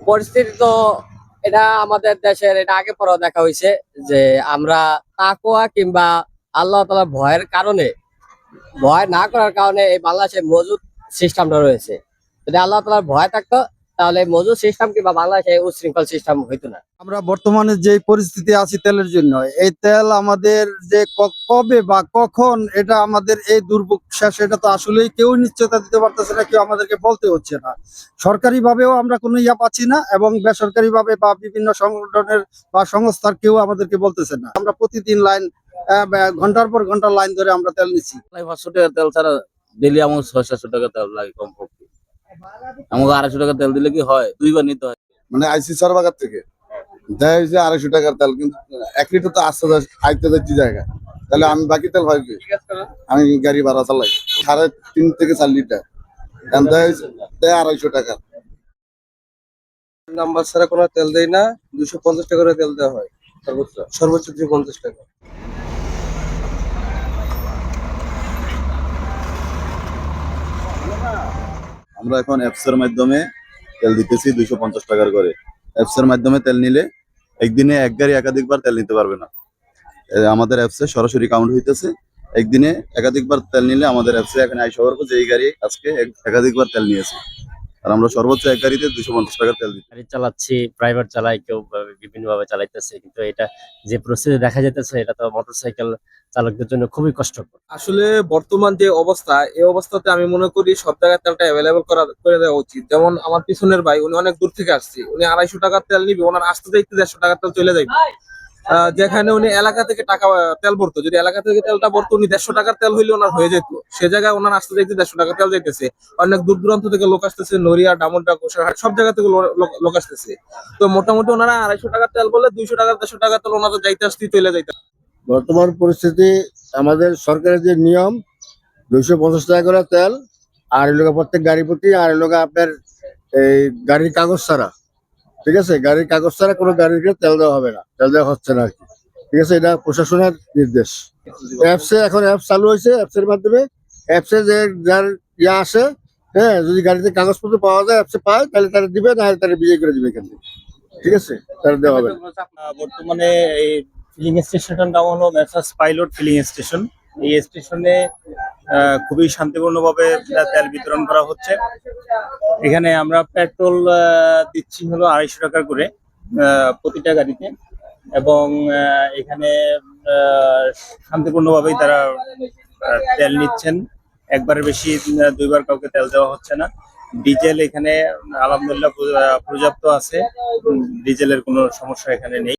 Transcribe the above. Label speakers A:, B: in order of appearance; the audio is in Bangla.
A: পরিস্থিতি তো এটা আমাদের দেশের এটা আগে পরেও দেখা হয়েছে যে আমরা তাকওয়া কিংবা আল্লাহ তাআলার ভয়ের কারণে ভয় না করার কারণে এই বাংলাদেশে মজুদ সিস্টেমটা রয়েছে। যদি আল্লাহ তাআলার ভয় থাকতো তাহলে মজুদ সিস্টেম কিংবা বাংলাদেশে উচ্ছৃঙ্খল সিস্টেম হইতো না।
B: আমরা বর্তমানে যে পরিস্থিতি আছি তেলের জন্য, এই তেল আমাদের যে কবে বা কখন এটা আমাদের এই দুর্ভোগ শেষ, এটা তো আসলেই কেউ নিশ্চয়তা দিতে পারতেছে না, কেউ আমাদেরকে বলতে হচ্ছে না। সরকারি ভাবেও আমরা কোনো ইয়া পাচ্ছি না, এবং বেসরকারি ভাবে বা বিভিন্ন সংগঠনের বা সংস্থার কেউ আমাদেরকে বলতেছে না। আমরা প্রতিদিন লাইন ঘন্টার পর ঘন্টা লাইন ধরে আমরা তেল নিচ্ছি।
C: 500 টাকা তেল ছাড়া ডেলি আমার 600-700 টাকা তেল লাগে কমপক্ষে। আমাকে 250 টাকা তেল দিলে কি হয়? দুইবার নিতে হয়।
D: মানে আইসি সরবাগার থেকে দেয় হয়েছে 250 টাকার তেল, কিন্তু 1 লিটার তো আইতে যাচ্ছি জায়গা, তাহলে আমি বাকি তেল হয় কি? আমি গাড়ি ভাড়া চালাই 3.5 থেকে 4 লিটার, এখন দেয় 250 টাকা।
E: নাম্বার ছাড়া কোনো তেল দেয় না। 250 টাকা করে তেল দেওয়া হয় সর্বোচ্চ 250 টাকা।
D: আমরা এখন অ্যাপস এর মাধ্যমে তেল দিতেছি 250 টাকার করে। অ্যাপস এর মাধ্যমে তেল নিলে একদিনে এক গাড়ি একাধিকবার তেল নিতে পারবে না। আমাদের অ্যাপসে সরাসরি কাউন্ট হইতেছে। একদিনে একাধিকবার তেল নিলে আমাদের অ্যাপসে এখানে আইসা করবো যে এই গাড়ি আজকে একাধিকবার তেল নিয়েছে, আর আমরা সর্বোচ্চ এক গাড়িতে 250 টাকার তেল দিই।
F: গাড়ি চালাচ্ছি, প্রাইভেট চালাই, কেউ বিভিন্ন ভাবে চালাইতেছে, কিন্তু এটা যে পরিস্থিতি দেখা যাইতেছে এটা তো মোটরসাইকেল চালকদের জন্য খুবই কষ্টকর।
E: আসলে বর্তমান যে অবস্থা, এই অবস্থাতে আমি মনে করি সব জায়গায় তেলটা অ্যাভেলেবল করে দেওয়া উচিত। যেমন আমার পিছনের ভাই, উনি অনেক দূর থেকে আসছে, উনি 250 টাকার তেল নিবে, ওনার আসতে দেখতে 150 টাকার তেল চলে যাবে। যেখানে উনি এলাকা থেকে টাকা তেল ভরতো, যদি এলাকা থেকে তেলটা ভরতো উনি 150 টাকার তেল হইলে ওনার হয়ে যেত, সে জায়গায় ওনার আসতে দেখতে 150 টাকা তেল যাইতেছে। অনেক দূর দূরান্ত থেকে লোক আসতেছে, নড়িয়া, ডামুড্ডা, কোষাঘাট সব জায়গা থেকে লোক আসতেছে। তো মোটামুটি ওনারা 250 টাকার তেল বলে 200 টাকা 150 টাকা তেল ওনাদের যাইতে আসতেই চলে যাইতে।
G: বর্তমান পরিস্থিতি আমাদের সরকারের যে নিয়ম 250 টাকা করে তেল, আর এই লোক প্রত্যেক গাড়ি প্রতি, আর এই লোক আপনার এই গাড়ির কাগজ ছাড়া, ঠিক আছে, গাড়ির কাগজ ছাড়া কোনো গাড়িকে তেল দেওয়া হবে না, তেল দেওয়া হচ্ছে না আর কি, ঠিক আছে। এটা প্রশাসনের নির্দেশ। অ্যাপসে এখন অ্যাপস চালু হয়েছে, অ্যাপসের মাধ্যমে অ্যাপসে যে যার ইয়া আসে, হ্যাঁ, যদি গাড়িতে কাগজপত্র পাওয়া যায় অ্যাপসে পায়, তাহলে তারা দিবে, না হলে তারা বিয়ে করে দিবে এখান থেকে, ঠিক আছে, তারা দেওয়া হবে না।
H: বর্তমানে এই ফিলিং স্টেশনটার নাম হলো মেসার্স পাইলট ফিলিং স্টেশন। এই স্টেশনে খুবই শান্তিপূর্ণভাবে তেল বিতরণ করা হচ্ছে। এখানে আমরা পেট্রোল দিচ্ছি হলো 250 টাকা করে প্রতিটা গাড়িতে, এবং এখানে শান্তিপূর্ণভাবেই তারা তেল নিচ্ছেন। একবারের বেশি দুইবার কাউকে তেল দেওয়া হচ্ছে না। ডিজেল এখানে আলহামদুলিল্লাহ পর্যাপ্ত আছে, ডিজেলের কোনো সমস্যা এখানে নেই।